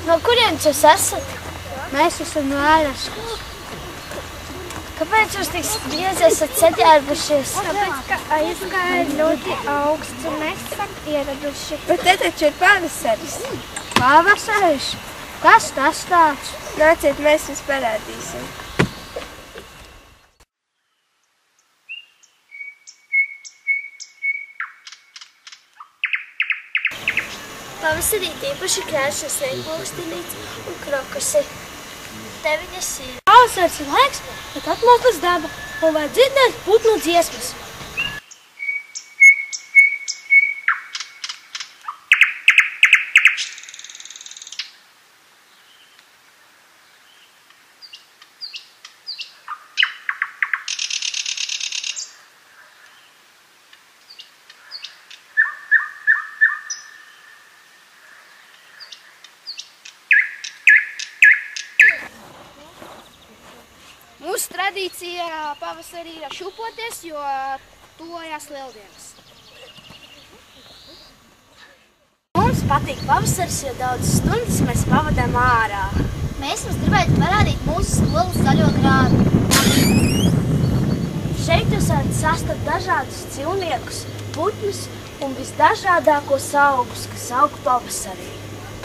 No kurienes jūs esat? Mēs esam no Ēraškas. Kāpēc jūs tik biezi esat saģērbušies? Tāpēc, ka aizgāja ļoti augsts un mēs esam ieraduši. Bet te taču ir pavasaris. Pavasaris? Kas tas tāds? Nāciet, mēs jums parādīsim. Pavasarī tīpaši krāšņas veiklūkstinītes un krokusi. Te viņas ir. Pavasaris ir laiks, kad atmostas daba un var dzirdēt putnu dziesmas. Mūsu tradīcija pavasarī ir šūpoties, jo tuvojās Lieldienas. Mums patīk pavasaris, jo daudzas stundas mēs pavadām ārā. Mēs jums gribētu parādīt mūsu skolas zaļo grādu. Šeit jūs varat sastapt dažādus dzīvniekus, putnus un visdažādākos augus, kas aug pavasarī.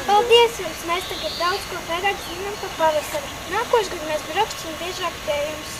Paldies jums! Mēs tagad daudz ko vairāk zinām par pavasari. Nākošgad mēs brauksim biežāk pie jums.